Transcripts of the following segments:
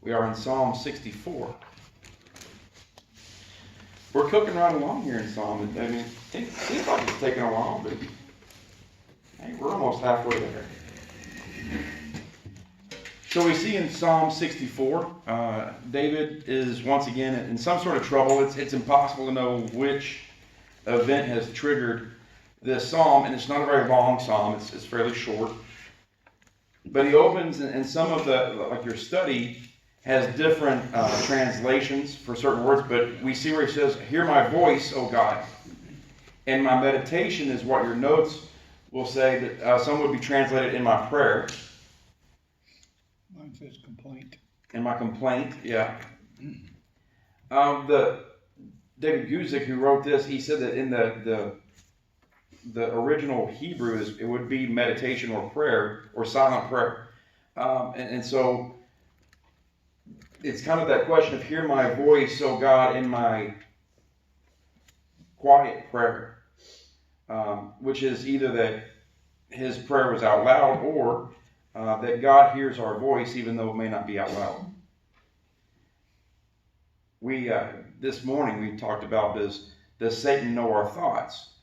We are in Psalm 64. We're cooking right along here in Psalm. I mean, it seems like it's taking a while, but hey, we're almost halfway there. So we see in Psalm 64, David is once again in some sort of trouble. It's impossible to know which event has triggered this psalm, and it's not a very long psalm. It's fairly short. But he opens, and some of the, like your study, has different translations for certain words, but we see where he says, "Hear my voice, O God." And my meditation is what your notes will say, that some would be translated in my prayer. Mine says complaint. In my complaint, yeah. The David Guzik, who wrote this, he said that in the original Hebrew, it would be meditation or prayer or silent prayer. And so it's kind of that question of hear my voice, O God, in my quiet prayer, which is either that his prayer was out loud or that God hears our voice even though it may not be out loud. We this morning we talked about does Satan know our thoughts?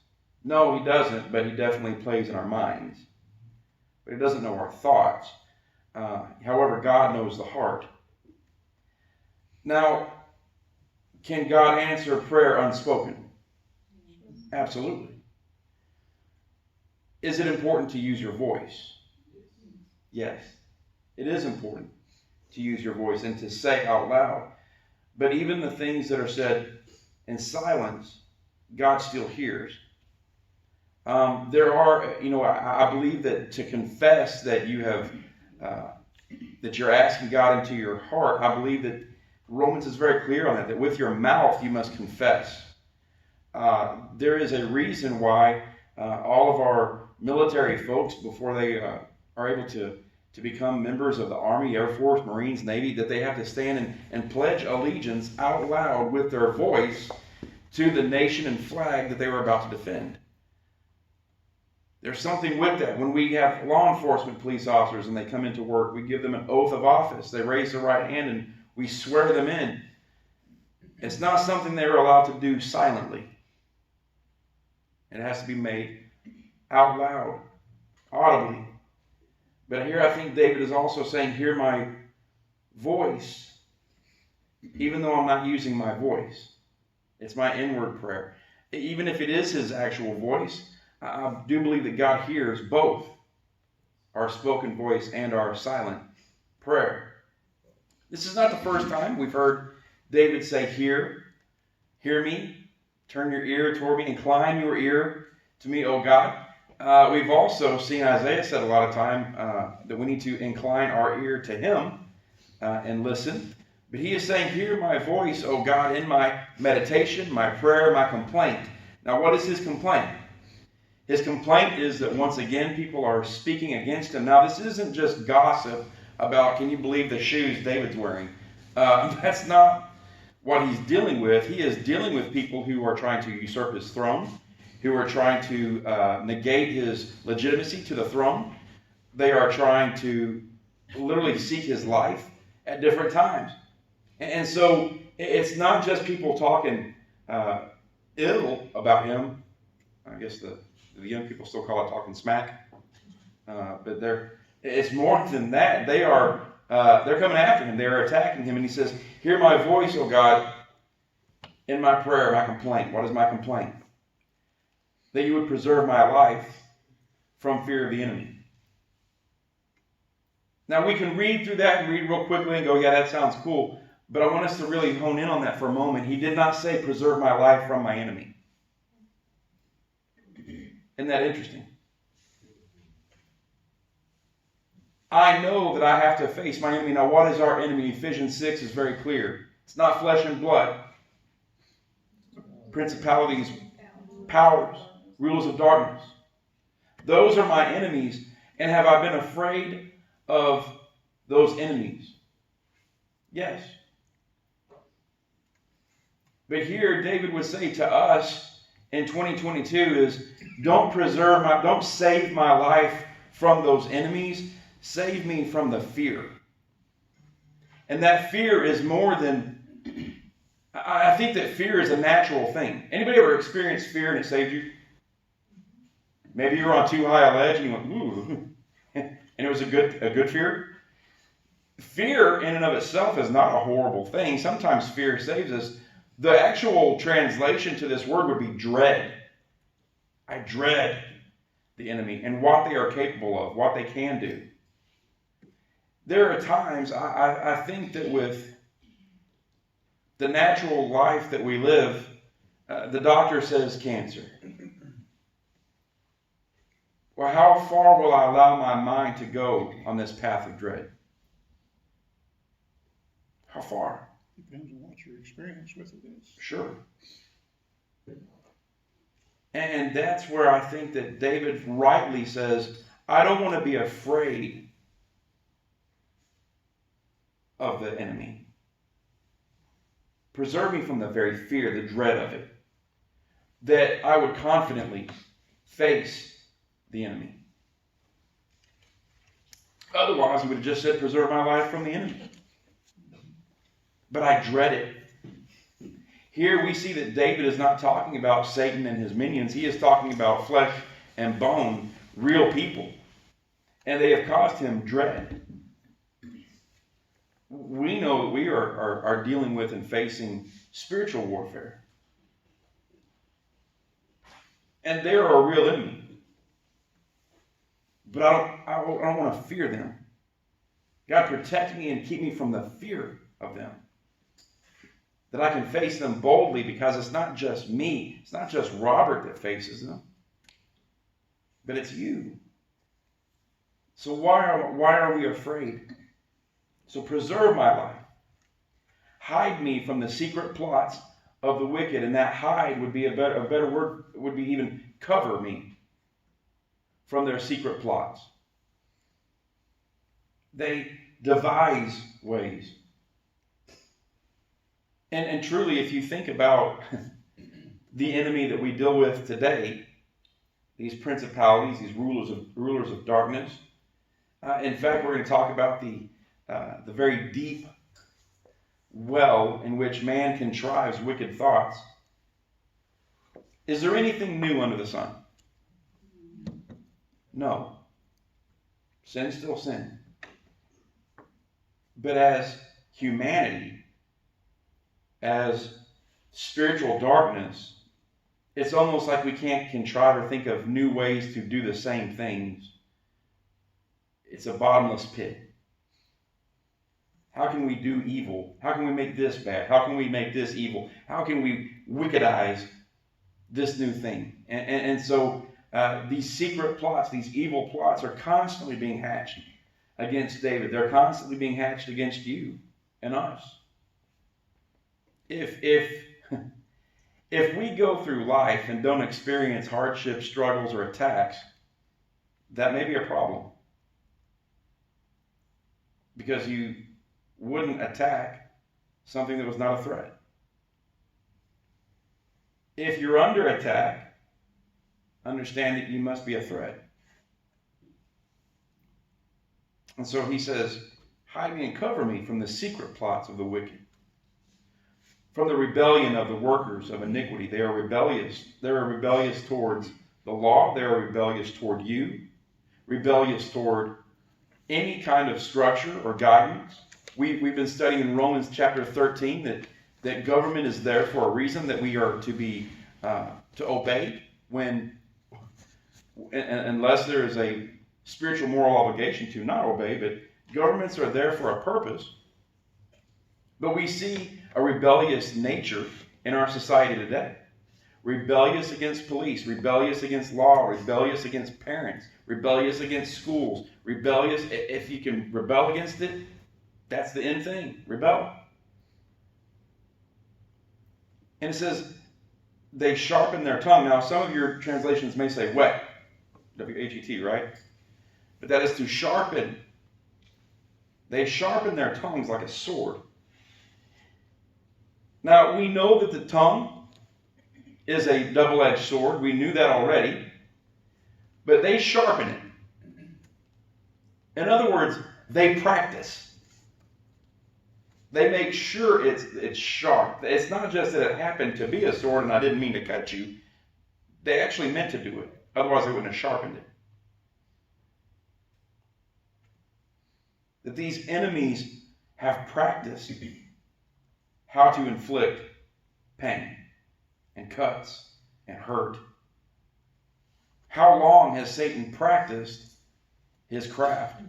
No, he doesn't, but he definitely plays in our minds. But he doesn't know our thoughts. However, God knows the heart. Now, can God answer prayer unspoken? Absolutely. Is it important to use your voice? Yes, it is important to use your voice and to say out loud. But even the things that are said in silence, God still hears. There are, I believe that to confess that you have, that you're asking God into your heart, I believe that Romans is very clear on that with your mouth you must confess. There is a reason why all of our military folks, before they are able to become members of the Army, Air Force, Marines, Navy, that they have to stand and pledge allegiance out loud with their voice to the nation and flag that they were about to defend. There's something with that. When we have law enforcement police officers and they come into work, we give them an oath of office. They raise their right hand and we swear them in. It's not something they're allowed to do silently. It has to be made out loud, audibly. But here I think David is also saying, hear my voice, even though I'm not using my voice. It's my inward prayer. Even if it is his actual voice, I do believe that God hears both our spoken voice and our silent prayer. This is not the first time we've heard David say, hear me, turn your ear toward me, incline your ear to me, O God. We've also seen Isaiah said a lot of time that we need to incline our ear to him and listen. But he is saying, hear my voice, O God, in my meditation, my prayer, my complaint. Now, what is his complaint? His complaint is that once again people are speaking against him. Now, this isn't just gossip about, can you believe the shoes David's wearing? That's not what he's dealing with. He is dealing with people who are trying to usurp his throne, who are trying to negate his legitimacy to the throne. They are trying to literally seek his life at different times. And so it's not just people talking ill about him. I guess the young people still call it talking smack. But it's more than that. They're coming after him. They're attacking him. And he says, hear my voice, O God, in my prayer, my complaint. What is my complaint? That you would preserve my life from fear of the enemy. Now we can read through that and read real quickly and go, yeah, that sounds cool. But I want us to really hone in on that for a moment. He did not say preserve my life from my enemy. Isn't that interesting? I know that I have to face my enemy. Now, what is our enemy? Ephesians 6 is very clear. It's not flesh and blood. Principalities, powers, rulers of darkness. Those are my enemies. And have I been afraid of those enemies? Yes. But here, David would say to us in 2022 is, don't save my life from those enemies. Save me from the fear. And that fear is more than, I think that fear is a natural thing. Anybody ever experienced fear and it saved you? Maybe you were on too high a ledge and you went, ooh, and it was a good fear. Fear in and of itself is not a horrible thing. Sometimes fear saves us. The actual translation to this word would be dread. I dread the enemy and what they are capable of, what they can do. There are times I think that with the natural life that we live, the doctor says cancer. Well, how far will I allow my mind to go on this path of dread? How far? Depends on what your experience with it is. Sure. And that's where I think that David rightly says, I don't want to be afraid of the enemy. Preserve me from the very fear, the dread of it, that I would confidently face the enemy. Otherwise, he would have just said, preserve my life from the enemy. But I dread it. Here we see that David is not talking about Satan and his minions. He is talking about flesh and bone, real people. And they have caused him dread. We know that we are dealing with and facing spiritual warfare. And they are a real enemy. But I don't want to fear them. God, protect me and keep me from the fear of them. That I can face them boldly, because it's not just me. It's not just Robert that faces them. But it's you. So why are we afraid? So preserve my life. Hide me from the secret plots of the wicked. And that hide would be a better word, would be even cover me from their secret plots. They devise ways. And truly, if you think about the enemy that we deal with today, these principalities, these rulers of darkness. In fact, we're going to talk about the very deep well in which man contrives wicked thoughts. Is there anything new under the sun? No. Sin's still sin. But as humanity, as spiritual darkness, it's almost like we can't contrive or think of new ways to do the same things. It's a bottomless pit. How can we do evil? How can we make this bad? How can we make this evil? How can we wickedize this new thing? And so these secret plots, these evil plots are constantly being hatched against David. They're constantly being hatched against you and us. If we go through life and don't experience hardships, struggles, or attacks, that may be a problem. Because you wouldn't attack something that was not a threat. If you're under attack, understand that you must be a threat. And so he says, hide me and cover me from the secret plots of the wicked. From the rebellion of the workers of iniquity. They are rebellious. They are rebellious towards the law. They are rebellious toward you. Rebellious toward any kind of structure or guidance. We've been studying in Romans chapter 13 that government is there for a reason, that we are to be to obey unless there is a spiritual moral obligation to not obey, but governments are there for a purpose. But we see a rebellious nature in our society today. Rebellious against police, rebellious against law, rebellious against parents, rebellious against schools, rebellious. If you can rebel against it, that's the end thing. Rebel. And it says, they sharpen their tongue. Now, some of your translations may say whet. W-H-E-T, right? But that is to sharpen. They sharpen their tongues like a sword. Now, we know that the tongue is a double-edged sword. We knew that already. But they sharpen it. In other words, they practice. They make sure it's sharp. It's not just that it happened to be a sword and I didn't mean to cut you. They actually meant to do it. Otherwise, they wouldn't have sharpened it. That these enemies have practiced how to inflict pain and cuts and hurt. How long has Satan practiced his craft?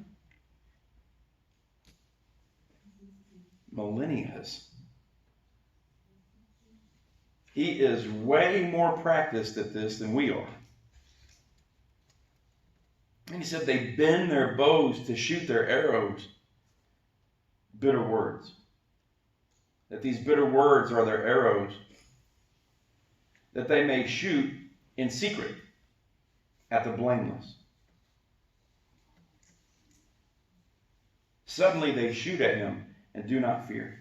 Millennia. He is way more practiced at this than we are. And he said they bend their bows to shoot their arrows. Bitter words. That these bitter words are their arrows. That they may shoot in secret at the blameless. Suddenly they shoot at him and do not fear.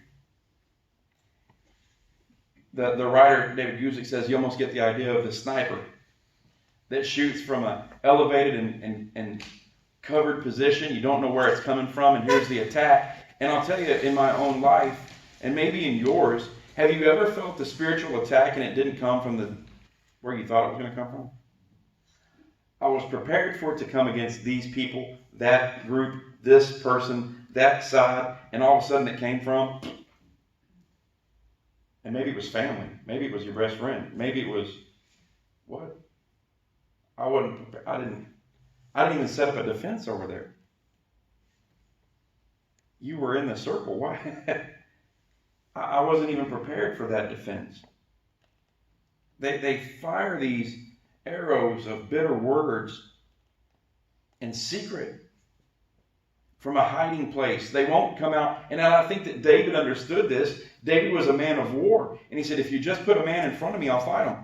The writer, David Guzik, says you almost get the idea of the sniper that shoots from an elevated and covered position. You don't know where it's coming from, and here's the attack. And I'll tell you, in my own life, and maybe in yours, have you ever felt the spiritual attack and it didn't come from where you thought it was going to come from? I was prepared for it to come against these people, that group, this person, that side, and all of a sudden it came from, and maybe it was family, maybe it was your best friend, maybe it was, what? I didn't even set up a defense over there. You were in the circle. Why? I wasn't even prepared for that defense. They fire these arrows of bitter words in secret from a hiding place. They won't come out. And I think that David understood this. David was a man of war. And he said, if you just put a man in front of me, I'll fight him.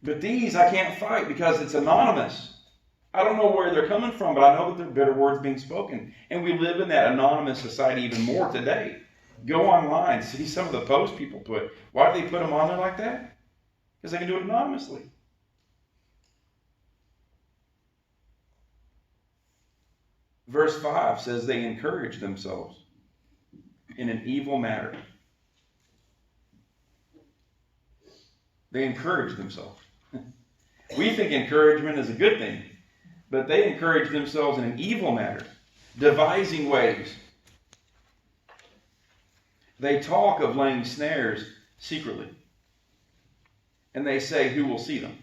But these I can't fight because it's anonymous. I don't know where they're coming from, but I know that they're bitter words being spoken. And we live in that anonymous society even more today. Go online, see some of the posts people put. Why do they put them on there like that? Because they can do it anonymously. Verse 5 says they encourage themselves in an evil matter. They encourage themselves. We think encouragement is a good thing, but they encourage themselves in an evil matter, devising ways. They talk of laying snares secretly, and they say, who will see them?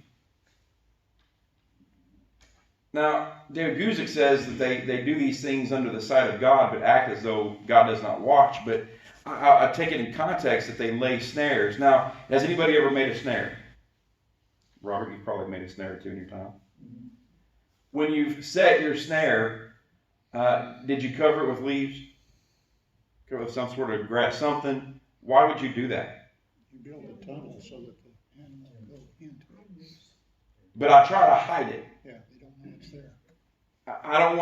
Now, David Guzik says that they do these things under the sight of God, but act as though God does not watch. But I take it in context that they lay snares. Now, has anybody ever made a snare? Robert, you've probably made a snare or two in your time. When you've set your snare, did you cover it with leaves? Cover it with some sort of grass, something? Why would you do that? You build a tunnel so that the animal will go into it. But I try to hide it. Yeah, they don't know it's there. I don't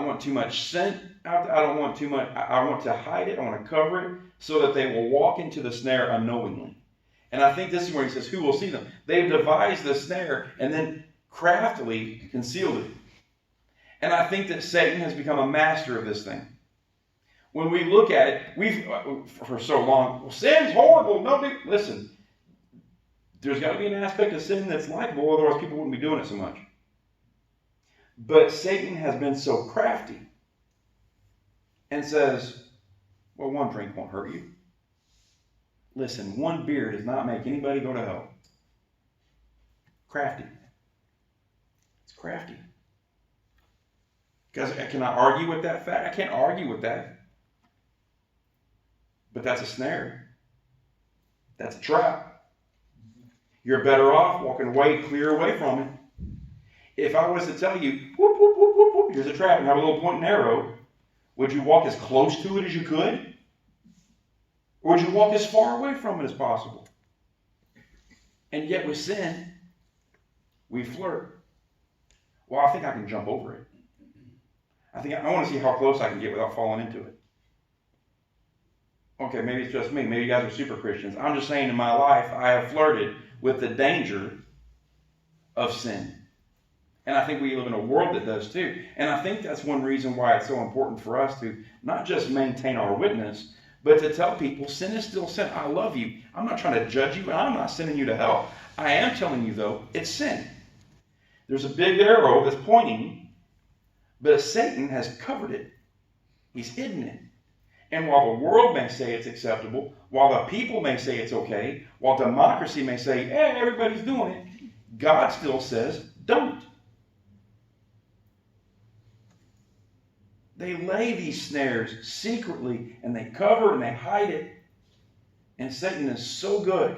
want too much scent out there. I don't want too much. I want to hide it. I want to cover it so that they will walk into the snare unknowingly. And I think this is where he says, who will see them? They've devised the snare and then craftily concealed it. And I think that Satan has become a master of this thing. When we look at it, we've, for so long, well, sin's horrible. No, listen, there's got to be an aspect of sin that's likable, otherwise people wouldn't be doing it so much. But Satan has been so crafty and says, well, one drink won't hurt you. Listen, one beer does not make anybody go to hell. Crafty. It's crafty. Because can I argue with that fact? I can't argue with that. But that's a snare. That's a trap. You're better off walking clear away from it. If I was to tell you, whoop, whoop, whoop, whoop, whoop, here's a trap and have a little point and arrow, would you walk as close to it as you could? Or would you walk as far away from it as possible? And yet with sin, we flirt. Well, I think I can jump over it. I want to see how close I can get without falling into it. Okay, maybe it's just me. Maybe you guys are super Christians. I'm just saying in my life, I have flirted with the danger of sin. And I think we live in a world that does too. And I think that's one reason why it's so important for us to not just maintain our witness, but to tell people sin is still sin. I love you. I'm not trying to judge you, and I'm not sending you to hell. I am telling you, though, it's sin. There's a big arrow that's pointing, but Satan has covered it. He's hidden it. And while the world may say it's acceptable, while the people may say it's okay, while democracy may say, hey, everybody's doing it, God still says, don't. They lay these snares secretly, and they cover and they hide it. And Satan is so good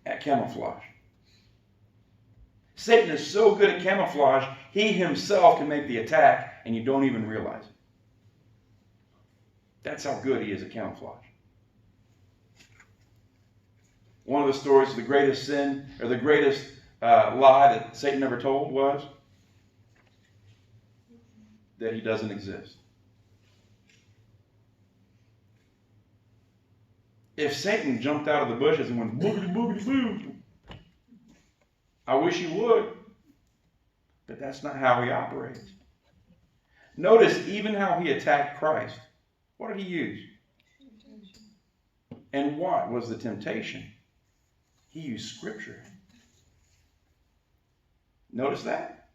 at camouflage. Satan is so good at camouflage, he himself can make the attack, and you don't even realize it. That's how good he is at camouflage. One of the stories of the greatest sin, or the greatest lie that Satan ever told was that he doesn't exist. If Satan jumped out of the bushes and went boogity boogity boo, I wish he would, but that's not how he operates. Notice even how he attacked Christ. What did he use? And what was the temptation? He used Scripture. Notice that?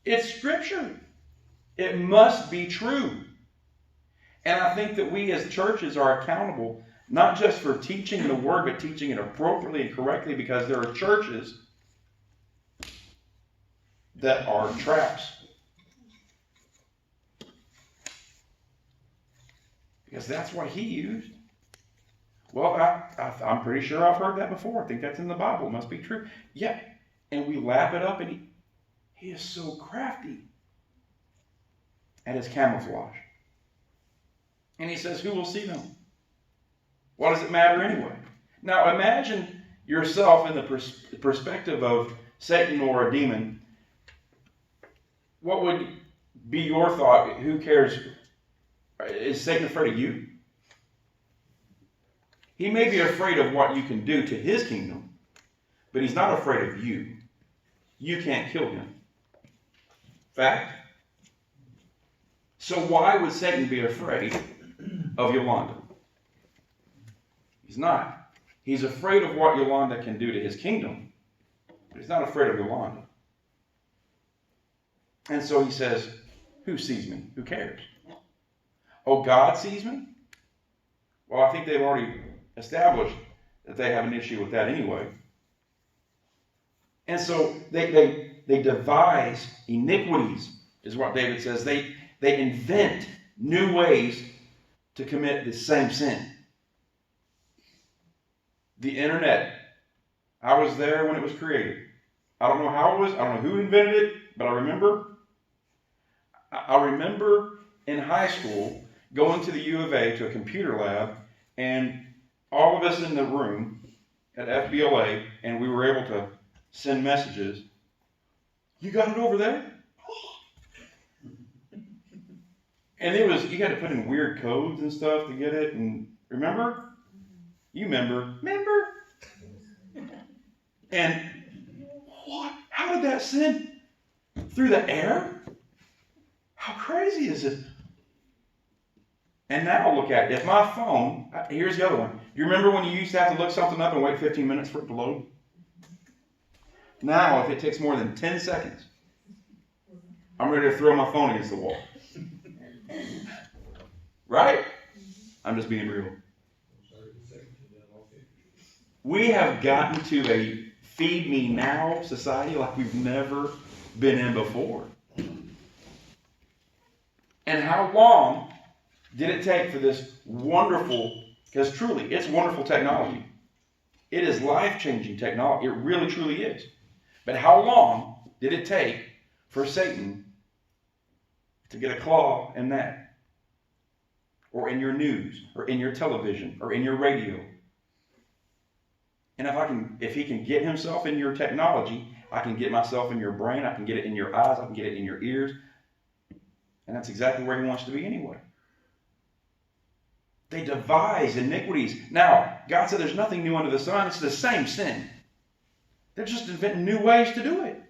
It's Scripture. It must be true. And I think that we as churches are accountable not just for teaching the Word, but teaching it appropriately and correctly, because there are churches that are traps. Because that's what he used. Well, I'm pretty sure I've heard that before. I think that's in the Bible. It must be true. Yeah. And we lap it up, and he is so crafty at his camouflage. And he says, who will see them? What does it matter anyway? Now imagine yourself in the perspective of Satan or a demon. What would be your thought? Who cares? Is Satan afraid of you? He may be afraid of what you can do to his kingdom, but he's not afraid of you. You can't kill him. Fact? So why would Satan be afraid of Yolanda? He's not. He's afraid of what Yolanda can do to his kingdom, but he's not afraid of Yolanda. And so he says, who sees me? Who cares? Oh, God sees me? Well, I think they've already established that they have an issue with that anyway. And so they devise iniquities, is what David says. They invent new ways to commit the same sin. The internet. I was there when it was created. I don't know how it was. I don't know who invented it, but I remember in high school going to the U of A to a computer lab, and all of us in the room at FBLA, and we were able to send messages. You got it over there? And you had to put in weird codes and stuff to get it. And remember? You remember? And what? How did that send through the air? How crazy is it? And now look at it. If my phone, here's the other one. You remember when you used to have to look something up and wait 15 minutes for it to load? Now, if it takes more than 10 seconds, I'm ready to throw my phone against the wall. Right? I'm just being real. We have gotten to a feed me now society like we've never been in before. And how long did it take for this wonderful, because truly, it's wonderful technology. It is life-changing technology. It really, truly is. But how long did it take for Satan to get a claw in that? Or in your news, or in your television, or in your radio? And if he can get himself in your technology, I can get myself in your brain, I can get it in your eyes, I can get it in your ears. And that's exactly where he wants to be anyway. They devise iniquities. Now, God said there's nothing new under the sun. It's the same sin. They're just inventing new ways to do it.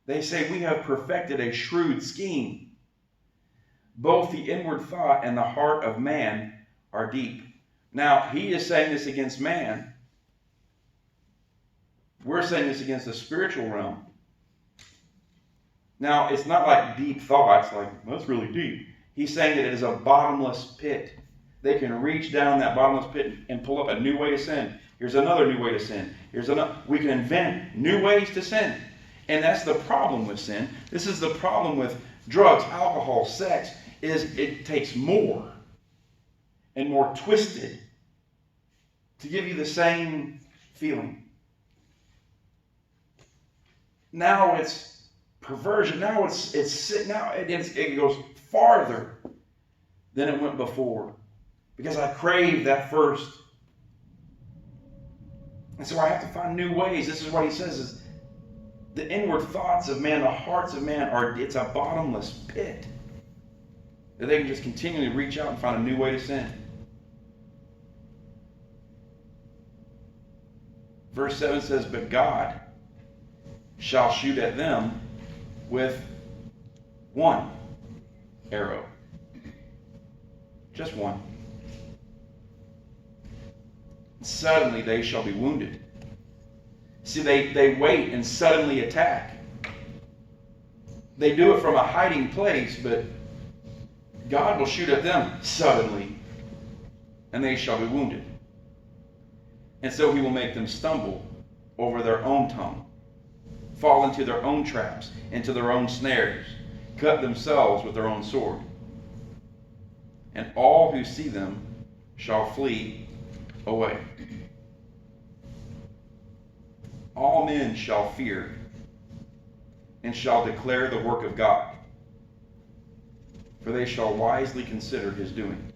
They say we have perfected a shrewd scheme. Both the inward thought and the heart of man are deep. Now, he is saying this against man. We're saying this against the spiritual realm. Now, it's not like deep thoughts, like, that's really deep. He's saying that it is a bottomless pit. They can reach down that bottomless pit and pull up a new way to sin. Here's another new way to sin. We can invent new ways to sin. And that's the problem with sin. This is the problem with drugs, alcohol, sex, is it takes more and more twisted to give you the same feeling. Now it's perversion. Now it goes farther than it went before, because I crave that first. And so I have to find new ways. This is what he says is the inward thoughts of man, the hearts of man it's a bottomless pit that they can just continually reach out and find a new way to sin. Verse 7 says, but God shall shoot at them with one arrow. Just one. Suddenly they shall be wounded. See, they wait and suddenly attack. They do it from a hiding place, but God will shoot at them suddenly, and they shall be wounded. And so he will make them stumble over their own tongue, fall into their own traps, into their own snares, cut themselves with their own sword. And all who see them shall flee away. All men shall fear and shall declare the work of God, for they shall wisely consider his doing.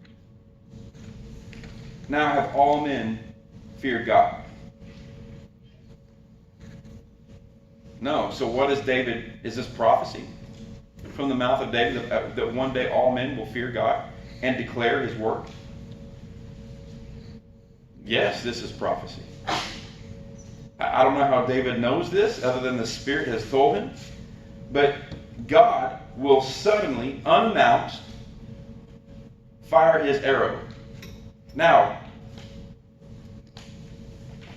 Now have all men feared God? No. So what is David? Is this prophecy from the mouth of David that one day all men will fear God and declare his work? Yes, this is prophecy. I don't know how David knows this other than the Spirit has told him. But God will suddenly, unannounced, fire his arrow. Now,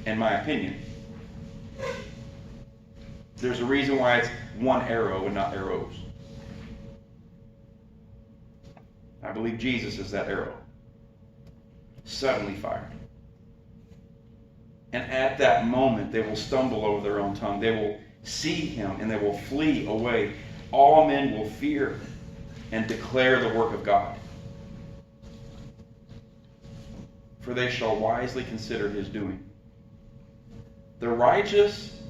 in my opinion, there's a reason why it's one arrow and not arrows. I believe Jesus is that arrow. Suddenly fired. And at that moment, they will stumble over their own tongue. They will see him and they will flee away. All men will fear and declare the work of God. For they shall wisely consider his doing. The righteous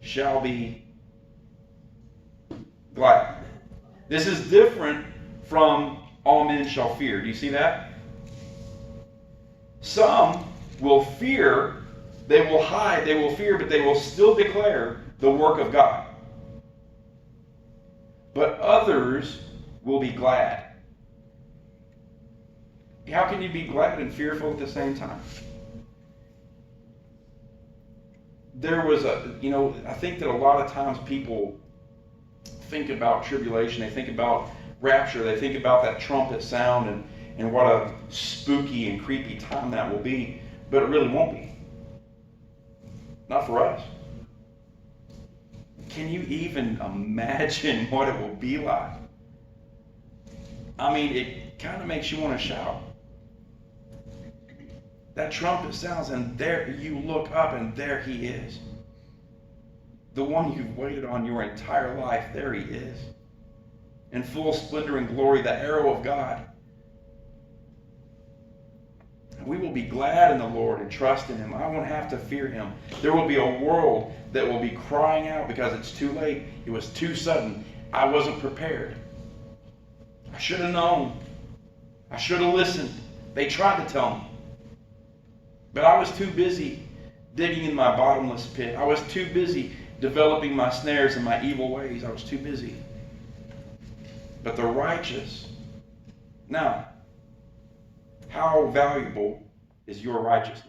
shall be glad. This is different from all men shall fear. Do you see that? Some will fear. They will hide, they will fear, but they will still declare the work of God. But others will be glad. How can you be glad and fearful at the same time? There was I think that a lot of times people think about tribulation, they think about rapture, they think about that trumpet sound and what a spooky and creepy time that will be, but it really won't be. Not for us. Can you even imagine what it will be like? I mean, it kind of makes you want to shout. That trumpet sounds, and there you look up, and there he is. The one you've waited on your entire life, there he is. In full splendor and glory, the arrow of God. We will be glad in the Lord and trust in him. I won't have to fear him. There will be a world that will be crying out because it's too late. It was too sudden. I wasn't prepared. I should have known. I should have listened. They tried to tell me. But I was too busy digging in my bottomless pit. I was too busy developing my snares and my evil ways. I was too busy. But the righteous Now, how valuable is your righteousness?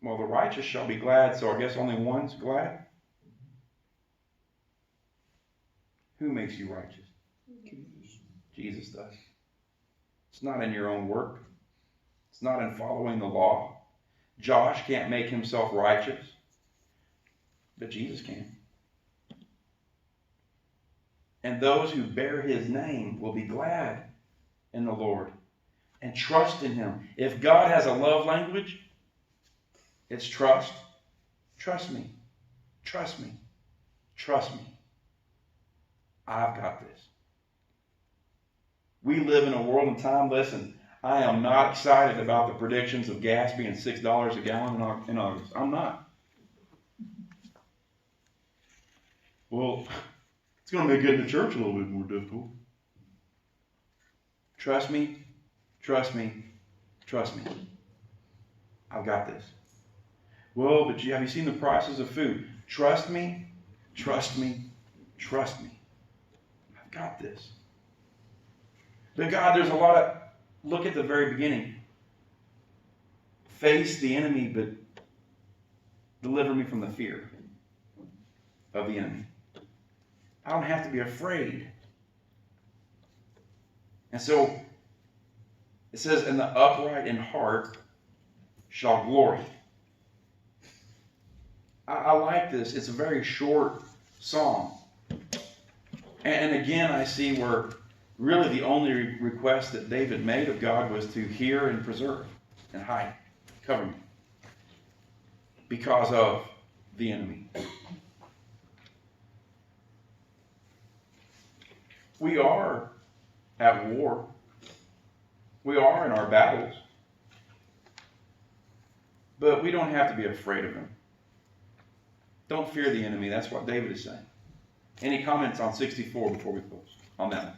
Well, the righteous shall be glad, so I guess only one's glad. Who makes you righteous? Jesus does. It's not in your own work. It's not in following the law. Josh can't make himself righteous, but Jesus can. And those who bear his name will be glad in the Lord and trust in him. If God has a love language, it's trust. Trust me. Trust me. Trust me. I've got this. We live in a world and time, listen, I am not excited about the predictions of gas being $6 a gallon in August. I'm not. Well, it's going to make getting to church a little bit more difficult. Trust me, trust me, trust me. I've got this. Well, but have you seen the prices of food? Trust me, trust me, trust me. I've got this. But God, there's a lot of, look at the very beginning. Face the enemy, but deliver me from the fear of the enemy. I don't have to be afraid. And so, it says, and the upright in heart shall glory. I like this. It's a very short song. And again, I see where really the only request that David made of God was to hear and preserve and hide, cover me, because of the enemy. We are at war. We are in our battles. But we don't have to be afraid of him. Don't fear the enemy. That's what David is saying. Any comments on 64 before we close on that one?